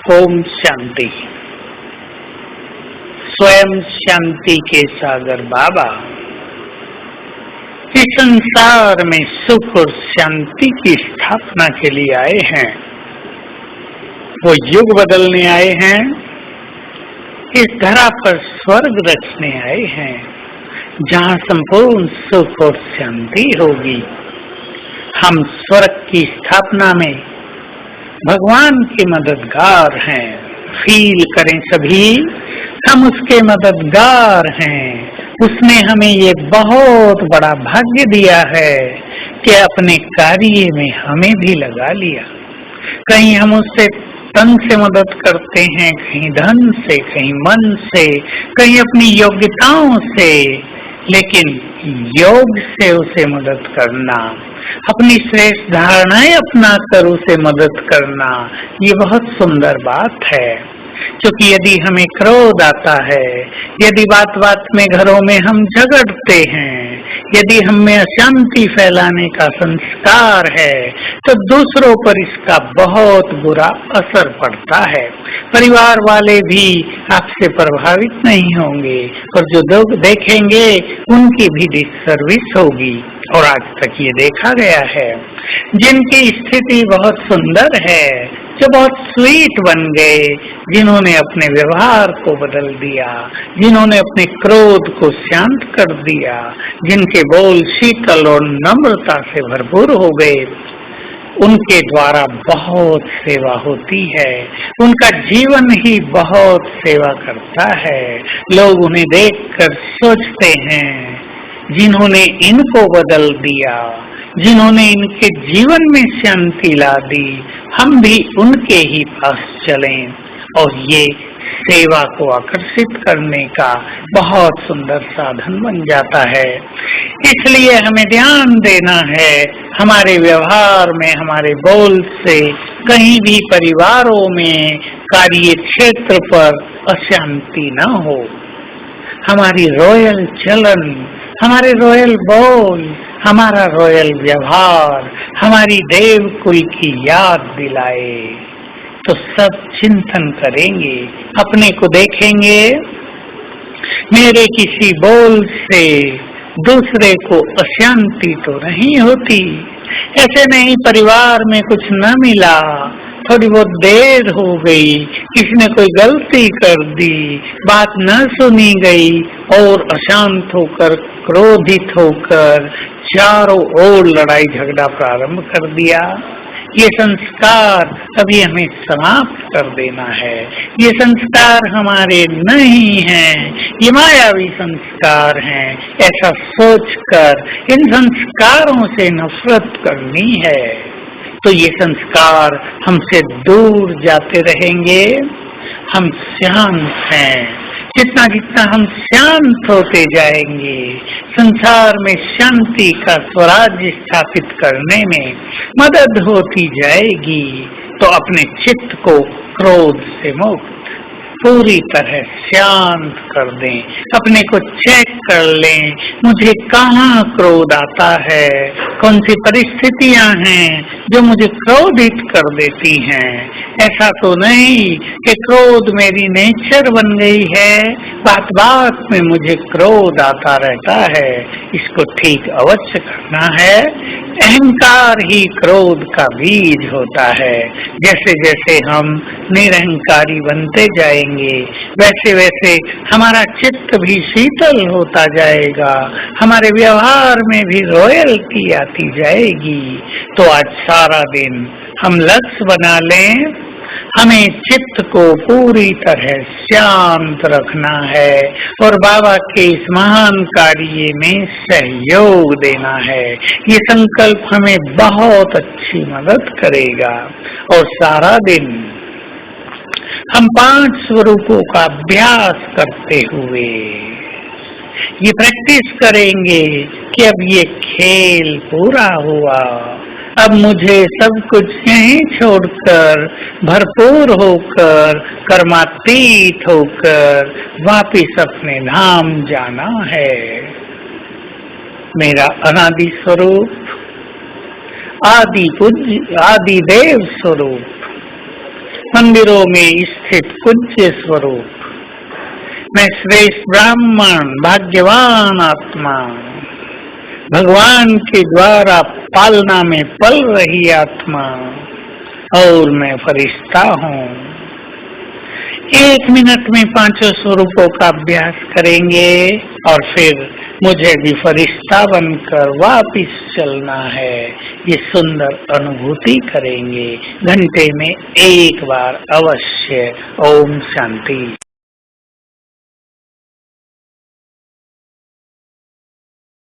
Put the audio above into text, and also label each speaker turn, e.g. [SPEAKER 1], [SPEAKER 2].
[SPEAKER 1] ओम शांति। स्वयं शांति के सागर बाबा इस संसार में सुख और शांति की स्थापना के लिए आए हैं। वो युग बदलने आए हैं, इस धरा पर स्वर्ग रचने आए हैं, जहाँ संपूर्ण सुख और शांति होगी। हम स्वर्ग की स्थापना में भगवान के मददगार हैं। फील करें सभी, हम उसके मददगार हैं। उसने हमें ये बहुत बड़ा भाग्य दिया है कि अपने कार्य में हमें भी लगा लिया। कहीं हम उससे तन से मदद करते हैं, कहीं धन से, कहीं मन से, कहीं अपनी योग्यताओं से, लेकिन योग से उसे मदद करना, अपनी श्रेष्ठ धारणाएं अपना कर उसे मदद करना, ये बहुत सुंदर बात है। क्योंकि यदि हमें क्रोध आता है, यदि बात बात में घरों में हम झगड़ते हैं, यदि हम में अशांति फैलाने का संस्कार है, तो दूसरों पर इसका बहुत बुरा असर पड़ता है। परिवार वाले भी आपसे प्रभावित नहीं होंगे और जो लोग देखेंगे उनकी भी डिससर्विस होगी। और आज तक ये देखा गया है, जिनकी स्थिति बहुत सुंदर है, जो बहुत स्वीट बन गए, जिन्होंने अपने व्यवहार को बदल दिया, जिन्होंने अपने क्रोध को शांत कर दिया, जिनके बोल शीतल और नम्रता से भरपूर हो गए, उनके द्वारा बहुत सेवा होती है। उनका जीवन ही बहुत सेवा करता है। लोग उन्हें देखकर सोचते हैं, जिन्होंने इनको बदल दिया, जिन्होंने इनके जीवन में शांति ला दी, हम भी उनके ही पास चलें। और ये सेवा को आकर्षित करने का बहुत सुंदर साधन बन जाता है। इसलिए हमें ध्यान देना है, हमारे व्यवहार में, हमारे बोल से कहीं भी परिवारों में, कार्य क्षेत्र पर अशांति न हो। हमारी रॉयल चलन, हमारे रॉयल बोल, हमारा रॉयल व्यवहार हमारी देव कुल की याद दिलाए, तो सब चिंतन करेंगे, अपने को देखेंगे, मेरे किसी बोल से दूसरे को अशांति तो नहीं होती। ऐसे नहीं परिवार में कुछ न मिला, थोड़ी बहुत देर हो गई, किसी ने कोई गलती कर दी, बात न सुनी गई और अशांत होकर, क्रोधित होकर चारों ओर लड़ाई झगड़ा प्रारंभ कर दिया। ये संस्कार अभी हमें समाप्त कर देना है। ये संस्कार हमारे नहीं हैं, ये मायावी संस्कार हैं। ऐसा सोचकर इन संस्कारों से नफरत करनी है, तो ये संस्कार हमसे दूर जाते रहेंगे। हम शांत हैं। जितना जितना हम शांत होते जाएंगे, संसार में शांति का स्वराज्य स्थापित करने में मदद होती जाएगी। तो अपने चित्त को क्रोध से मुक्त पूरी तरह शांत कर दें, अपने को चेक कर लें, मुझे कहाँ क्रोध आता है, कौन सी परिस्थितियां हैं जो मुझे क्रोधित कर देती हैं। ऐसा तो नहीं कि क्रोध मेरी नेचर बन गई है, बात बात में मुझे क्रोध आता रहता है। इसको ठीक अवश्य करना है। अहंकार ही क्रोध का बीज होता है। जैसे जैसे हम निरहंकारी बनते जाएंगे, वैसे वैसे हमारा चित्त भी शीतल होता जाएगा, हमारे व्यवहार में भी रॉयल्टी आती जाएगी। तो आज सारा दिन हम लक्ष्य बना लें, हमें चित्त को पूरी तरह शांत रखना है और बाबा के इस महान कार्य में सहयोग देना है। ये संकल्प हमें बहुत अच्छी मदद करेगा। और सारा दिन हम 5 स्वरूपों का अभ्यास करते हुए ये प्रैक्टिस करेंगे कि अब ये खेल पूरा हुआ, अब मुझे सब कुछ यहीं छोड़कर, भरपूर होकर, कर्मातीत होकर वापिस अपने धाम जाना है। मेरा अनादि स्वरूप, आदि पूज्य, आदि देव स्वरूप मंदिरों में स्थित पूज्य स्वरूप, मैं श्रेष्ठ ब्राह्मण भाग्यवान आत्मा, भगवान के द्वारा पालना में पल रही आत्मा, और मैं फरिश्ता हूँ। 1 मिनट में 5 स्वरूपों का अभ्यास करेंगे और फिर मुझे भी फरिश्ता बनकर वापिस चलना है। ये सुंदर अनुभूति करेंगे घंटे में 1 बार अवश्य। ओम शांति।